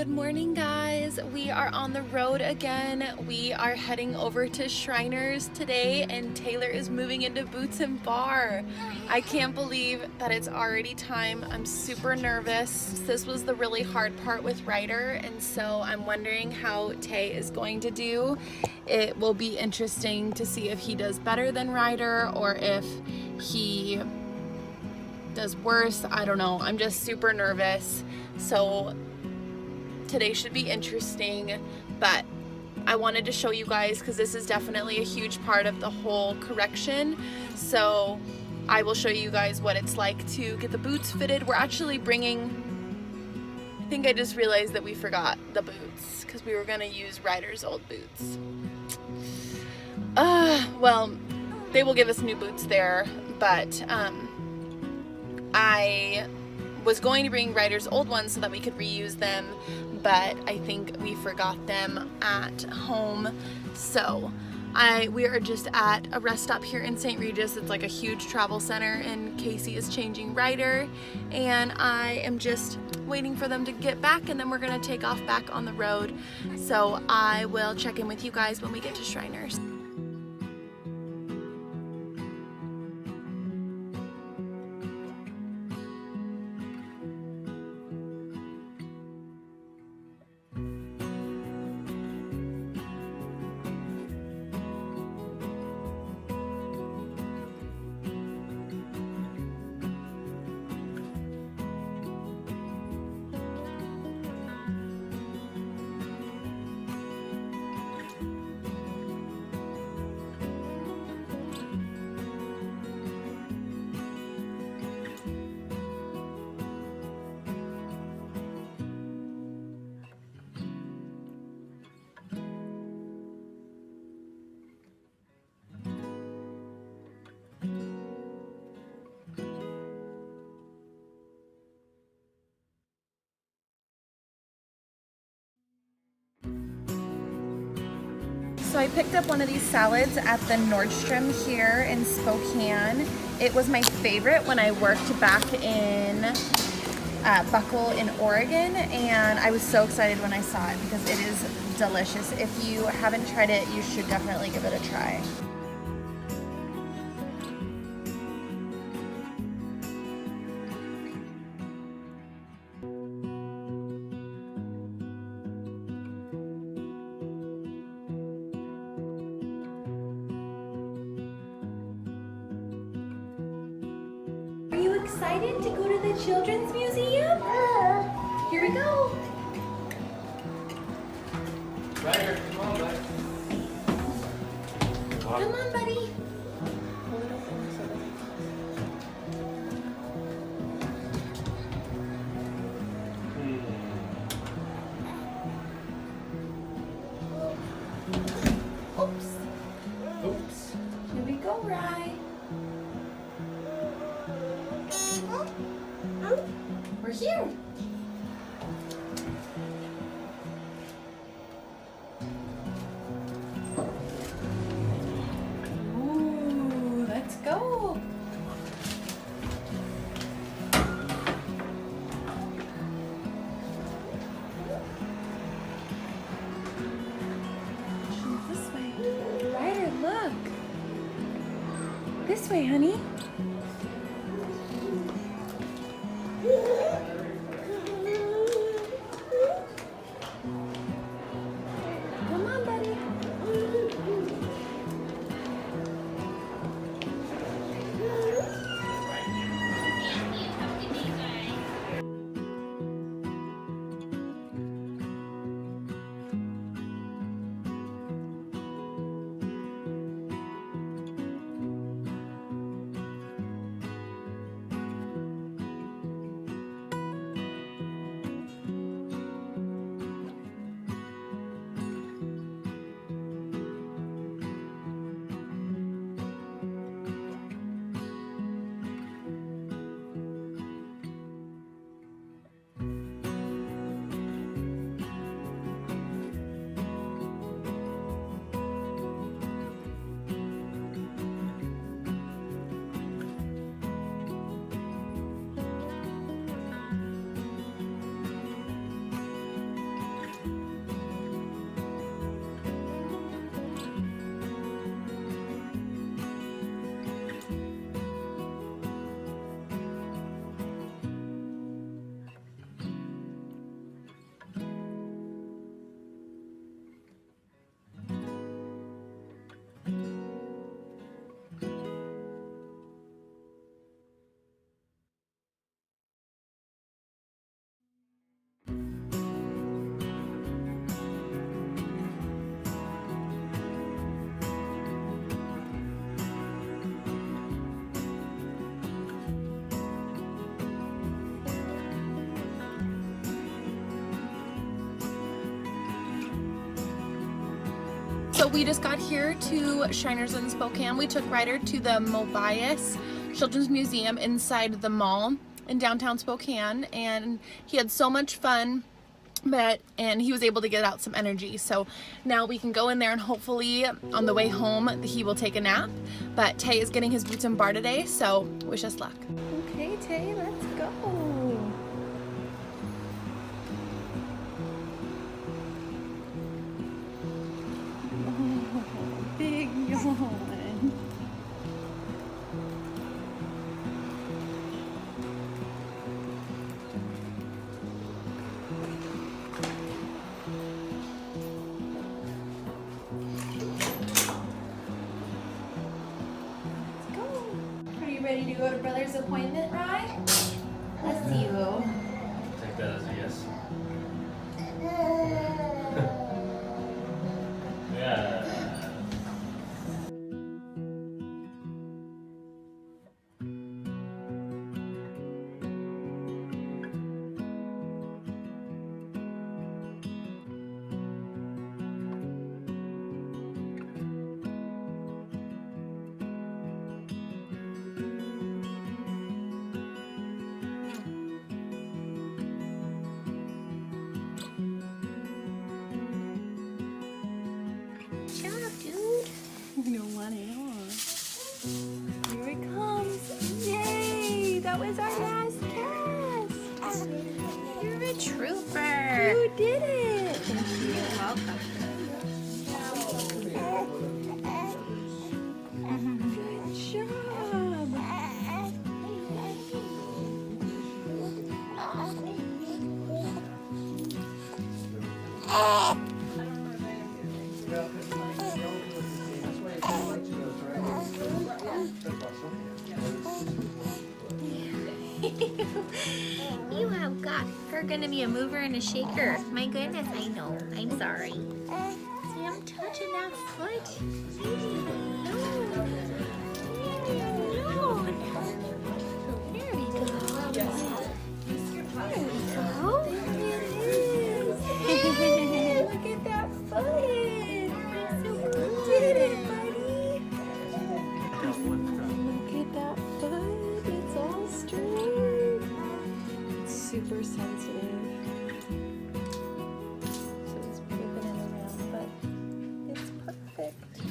Good morning, guys. We are on the road again. We are heading over to Shriners today, and Taylor is moving into Boots and Bar. I can't believe that it's already time. I'm super nervous. This was the really hard part with Ryder, and so I'm wondering how Tay is going to do. It will be interesting to see if he does better than Ryder or if he does worse. I don't know. I'm just super nervous. So today should be interesting, but I wanted to show you guys because this is definitely a huge part of the whole correction. So I will show you guys what it's like to get the boots fitted. We're actually bringing, I think I just realized that we forgot the boots because we were gonna use Ryder's old boots. Well, they will give us new boots there, but I was going to bring Ryder's old ones so that we could reuse them, but I think we forgot them at home. So we are just at a rest stop here in St. Regis. It's like a huge travel center, and Casey is changing Ryder, and I am just waiting for them to get back, and then we're gonna take off back on the road. So I will check in with you guys when we get to Shriners. So I picked up one of these salads at the Nordstrom here in Spokane. It was my favorite when I worked back in Buckle in Oregon, and I was so excited when I saw it because it is delicious. If you haven't tried it, you should definitely give it a try. Are you excited to go to the Children's Museum? Here we go. Ryder, come on, bud. Come on, buddy. Oops. Oops. Here we go, Rye. We're here. Ooh, let's go. This way. Ryder, look. This way, honey. Come on, buddy. So we just got here to Shriners in Spokane. We took Ryder to the Mobius Children's Museum inside the mall in downtown Spokane, and he had so much fun. And he was able to get out some energy. So now we can go in there and hopefully on the way home he will take a nap. But Tay is getting his boots and bar today, so wish us luck. Okay, Tay, let's go. Oh, big yawn. Ready to go to brother's appointment, right? Let's see you. Take that as a yes. Yeah. No one at all. Here it comes. Yay! That was our last cast. You're a trooper. You did it. Thank you. You're welcome. Good job. You have got. You're gonna be a mover and a shaker. My goodness, I know. I'm sorry. See, I'm touching that foot. No. No. There we go. Yes. Oh, Hey, look at that foot. You did it, buddy. Look at that foot. It's all straight. It's super sensitive. So it's pooping it around, but it's perfect.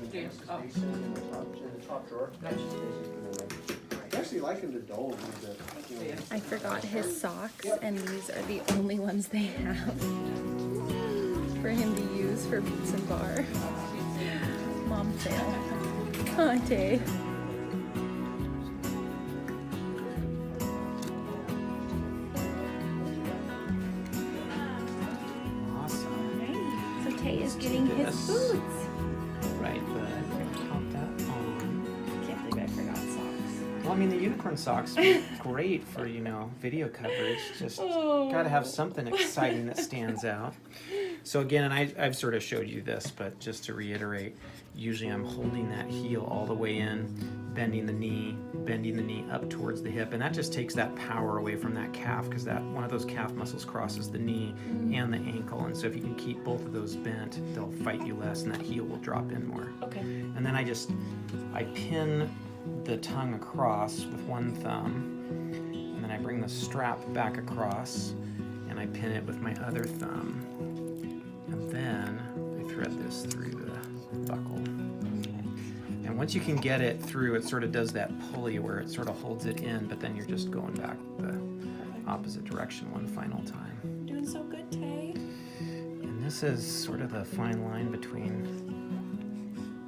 You did it, buddy. I actually liking the dome. I forgot his socks, and these are the only ones they have for him to use for boots and bar. Mom fail. Conte. Awesome. So Tay is getting his Yes. boots. Right, but pop that on. Can't believe I forgot socks. Well, I mean, the unicorn socks are great for, video coverage. Just gotta have something exciting that stands out. So again, and I've sort of showed you this, but just to reiterate, usually I'm holding that heel all the way in, bending the knee up towards the hip, and that just takes that power away from that calf, because that one of those calf muscles crosses the knee and the ankle, and so if you can keep both of those bent, they'll fight you less, and that heel will drop in more. Okay. And then I pin the tongue across with one thumb, and then I bring the strap back across, and I pin it with my other thumb, and then I thread this through the buckle. And once you can get it through, it sort of does that pulley where it sort of holds it in, but then you're just going back the opposite direction one final time. Doing so good, Tay. And this is sort of the fine line between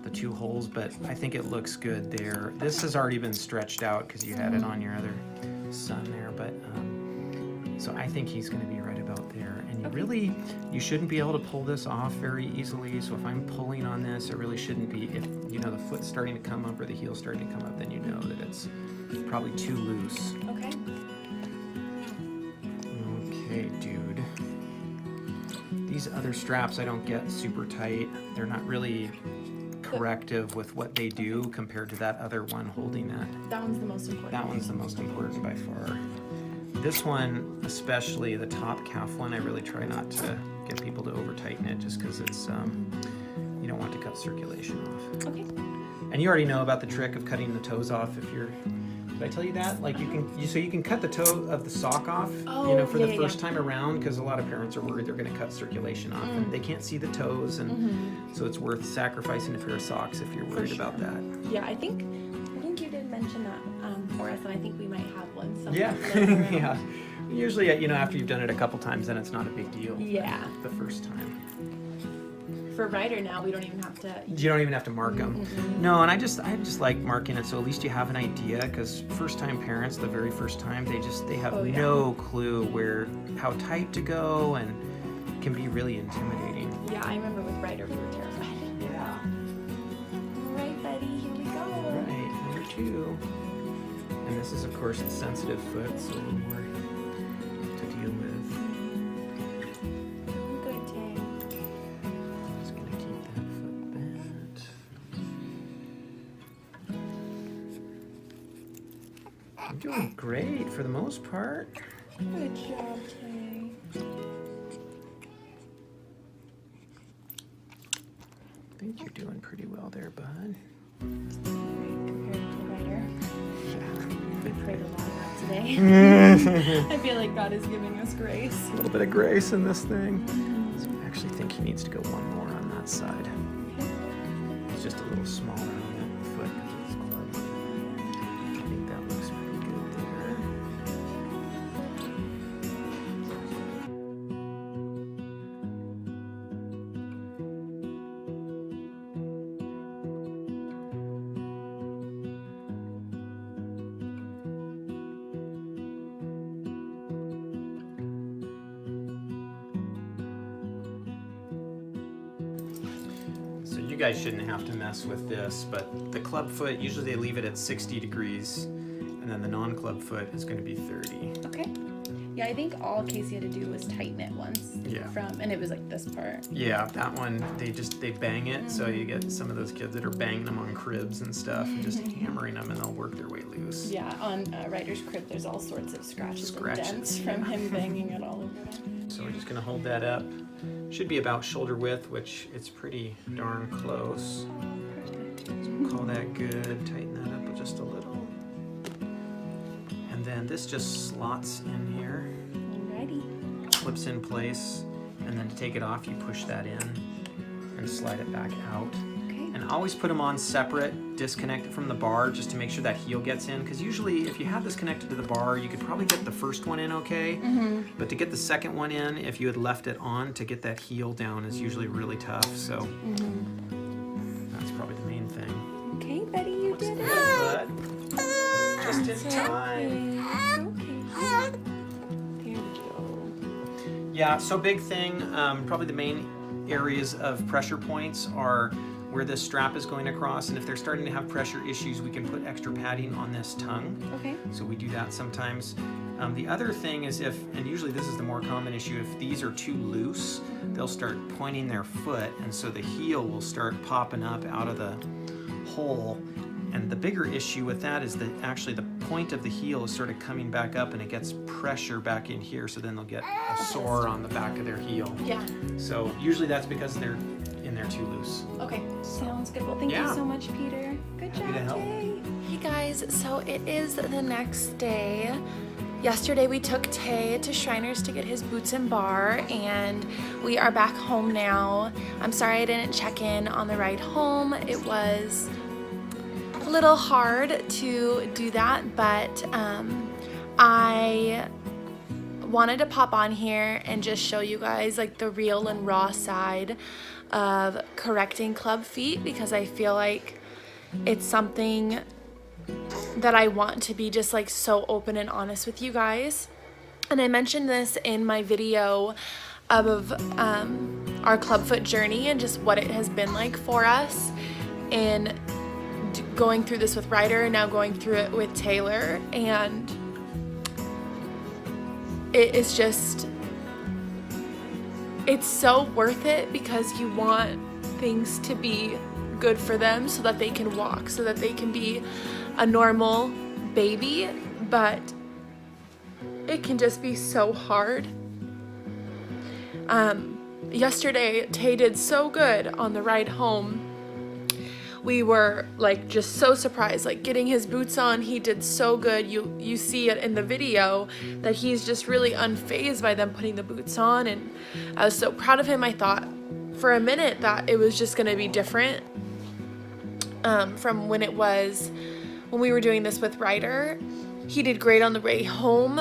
the two holes, but I think it looks good there. This has already been stretched out because you had it on your other son there, but so I think he's going to be right about there. And you shouldn't be able to pull this off very easily. So if I'm pulling on this, it really shouldn't be. If the foot's starting to come up or the heel's starting to come up, then you know that it's probably too loose. Okay. Okay, dude. These other straps I don't get super tight. They're not really corrective with what they do compared to that other one holding that. That one's the most important. That one's the most important by far. This one, especially the top calf one, I really try not to get people to over tighten it just because it's, you don't want to cut circulation off. Okay. And you already know about the trick of cutting the toes off if you're, did I tell you that? Like so you can cut the toe of the sock off, for the first time around, because a lot of parents are worried they're going to cut circulation off and they can't see the toes, and so it's worth sacrificing a pair of socks if you're worried about that. Yeah, I think you did mention that for us, and I think we might have one somewhere. Yeah, floating around. yeah. Usually, after you've done it a couple times, then it's not a big deal. Yeah. The first time. For Ryder now, we don't even have to. You don't even have to mark them. No, and I just like marking it so at least you have an idea, because first-time parents, the very first time, they have no clue how tight to go, and it can be really intimidating. Yeah, I remember with Ryder, we were terrified. Yeah. All right, buddy, here we go. Right, number 2. And this is, of course, the sensitive foot, so a little more to deal with. Good day. Just gonna keep that foot bent. I'm doing great for the most part. Good job, Tay. I think you're doing pretty well there, bud. Compared to Ryder. We prayed a lot about today. A I feel like God is giving us grace. little bit of grace in this thing. So I actually think he needs to go one more on that side. It's just a little smaller on that foot because it's clubbed. I think that looks pretty good there. So you guys shouldn't have to mess with this, but the club foot, usually they leave it at 60 degrees, and then the non-club foot is going to be 30. Okay. Yeah, I think all Casey had to do was tighten it once. Yeah. And it was like this part. Yeah, that one, they bang it, so you get some of those kids that are banging them on cribs and stuff, and just hammering them, and they'll work their way loose. Yeah, on Ryder's crib, there's all sorts of scratches and Scratches, dents from him banging it all over them. So we're just going to hold that up. Should be about shoulder width, which it's pretty darn close. Call that good. Tighten that up just a little. And then this just slots in here, Alrighty. clips in place, and then to take it off, you push that in and slide it back out. Okay. And always put them on separate, disconnect it from the bar just to make sure that heel gets in, because usually if you have this connected to the bar, you could probably get the first one in okay, but to get the second one in, if you had left it on, to get that heel down is usually really tough, so that's probably the main thing. Okay, buddy, you did it. Good, bud. Just in time. Okay. There we go. Yeah, so big thing, probably the main areas of pressure points are where this strap is going across, and if they're starting to have pressure issues, we can put extra padding on this tongue. Okay. So we do that sometimes. The other thing is and usually this is the more common issue, if these are too loose, they'll start pointing their foot, and so the heel will start popping up out of the hole. And the bigger issue with that is that actually the point of the heel is sort of coming back up, and it gets pressure back in here, so then they'll get a sore on the back of their heel. Yeah. So usually that's because they're in there too loose. Okay. Sounds good. Well, thank you so much, Peter. Good job, to help. Tay. Hey guys, so it is the next day. Yesterday we took Tay to Shriners to get his boots and bar, and we are back home now. I'm sorry I didn't check in on the ride home. It was a little hard to do that, but I wanted to pop on here and just show you guys like the real and raw side of correcting club feet, because I feel like it's something that I want to be just like so open and honest with you guys. And I mentioned this in my video of our Clubfoot journey and just what it has been like for us in going through this with Ryder and now going through it with Taylor. And it is just, it's so worth it, because you want things to be good for them so that they can walk, so that they can be a normal baby. But it can just be so hard. Yesterday, Tay did so good on the ride home. We were like just so surprised, like getting his boots on. He did so good. You see it in the video that he's just really unfazed by them putting the boots on, and I was so proud of him. I thought for a minute that it was just gonna be different from when we were doing this with Ryder. He did great on the way home,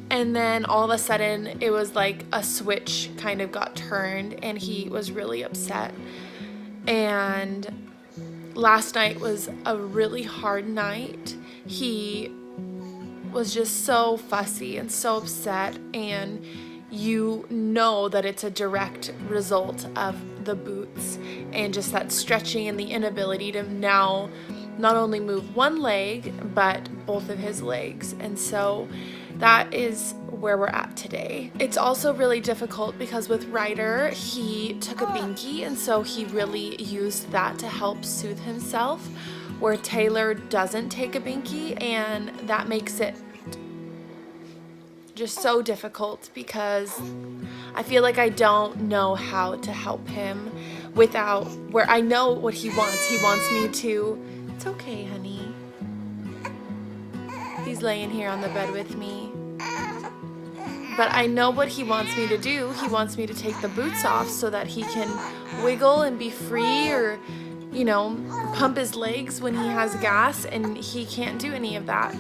and then all of a sudden it was like a switch kind of got turned and he was really upset. And last night was a really hard night. He was just so fussy and so upset, and you know that it's a direct result of the boots and just that stretching and the inability to now not only move one leg but both of his legs. And so that is where we're at today. It's also really difficult because with Ryder, he took a binky, and so he really used that to help soothe himself, where Taylor doesn't take a binky, and that makes it just so difficult because I feel like I don't know how to help him without where I know what he wants. He wants me to, it's okay, honey. He's laying here on the bed with me. But I know what he wants me to do. He wants me to take the boots off so that he can wiggle and be free, or, you know, pump his legs when he has gas, and he can't do any of that.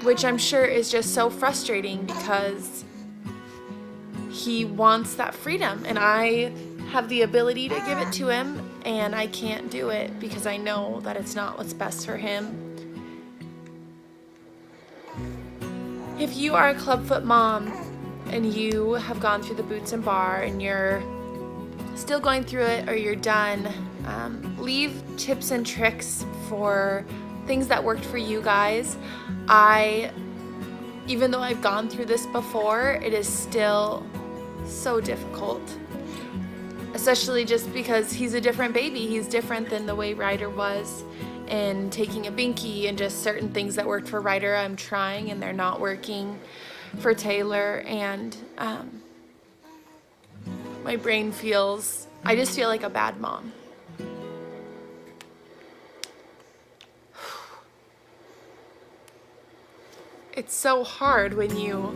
Which I'm sure is just so frustrating because he wants that freedom, and I have the ability to give it to him, and I can't do it because I know that it's not what's best for him. If you are a Clubfoot mom and you have gone through the boots and bar and you're still going through it or you're done, leave tips and tricks for things that worked for you guys. Even though I've gone through this before, it is still so difficult, especially just because he's a different baby. He's different than the way Ryder was. And taking a binky and just certain things that worked for Ryder, I'm trying and they're not working for Taylor. And my brain I just feel like a bad mom. It's so hard when you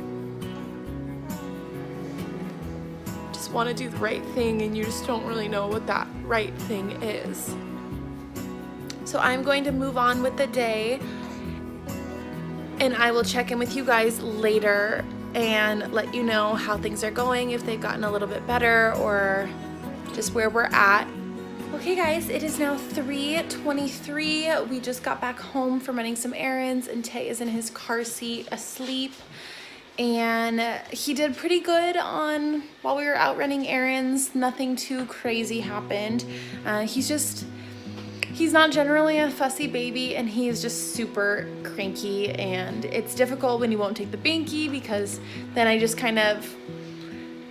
just want to do the right thing and you just don't really know what that right thing is. So I'm going to move on with the day, and I will check in with you guys later and let you know how things are going, if they've gotten a little bit better or just where we're at. Okay guys, it is now 3:23. We just got back home from running some errands, and Tay is in his car seat asleep. And he did pretty good while we were out running errands. Nothing too crazy happened. He's not generally a fussy baby, and he's just super cranky, and it's difficult when he won't take the binky because then I just kind of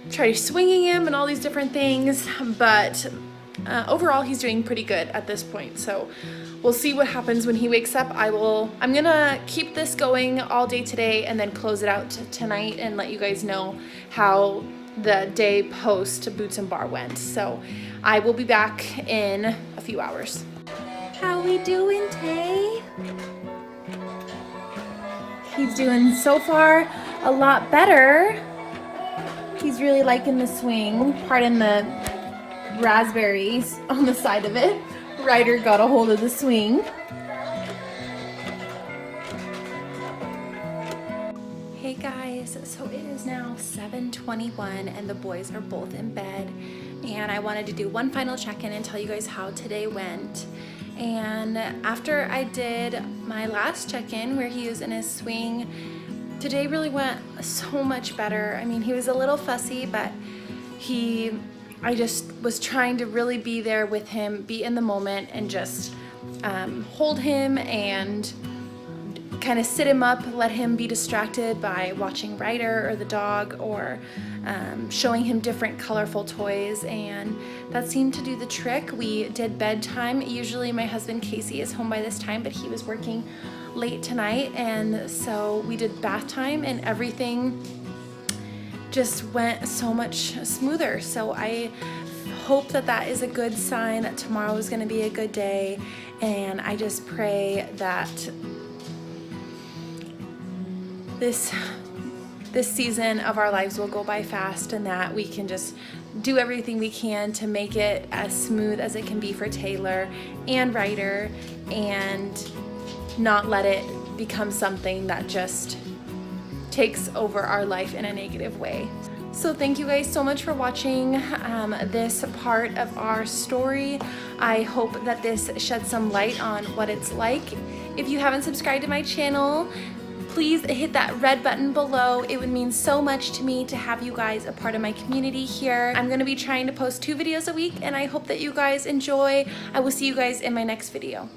try swinging him and all these different things. But overall, he's doing pretty good at this point. So we'll see what happens when he wakes up. I'm gonna keep this going all day today and then close it out tonight and let you guys know how the day post Boots and Bar went. So I will be back in a few hours. How we doing, Tay? He's doing so far a lot better. He's really liking the swing. Pardon the raspberries on the side of it. Ryder got a hold of the swing. Hey guys, so it is now 7:21 and the boys are both in bed, and I wanted to do one final check-in and tell you guys how today went. And after I did my last check-in where he was in his swing, today really went so much better. I mean, he was a little fussy, but I just was trying to really be there with him, be in the moment, and just hold him and kind of sit him up, let him be distracted by watching Ryder or the dog, or showing him different colorful toys, and that seemed to do the trick. We did bedtime. Usually my husband Casey is home by this time, but he was working late tonight, and so we did bath time and everything just went so much smoother. So I hope that that is a good sign that tomorrow is going to be a good day, and I just pray that this season of our lives will go by fast, and that we can just do everything we can to make it as smooth as it can be for Taylor and Ryder, and not let it become something that just takes over our life in a negative way. So thank you guys so much for watching this part of our story. I hope that this sheds some light on what it's like. If you haven't subscribed to my channel, please hit that red button below. It would mean so much to me to have you guys a part of my community here. I'm gonna be trying to post 2 videos a week, and I hope that you guys enjoy. I will see you guys in my next video.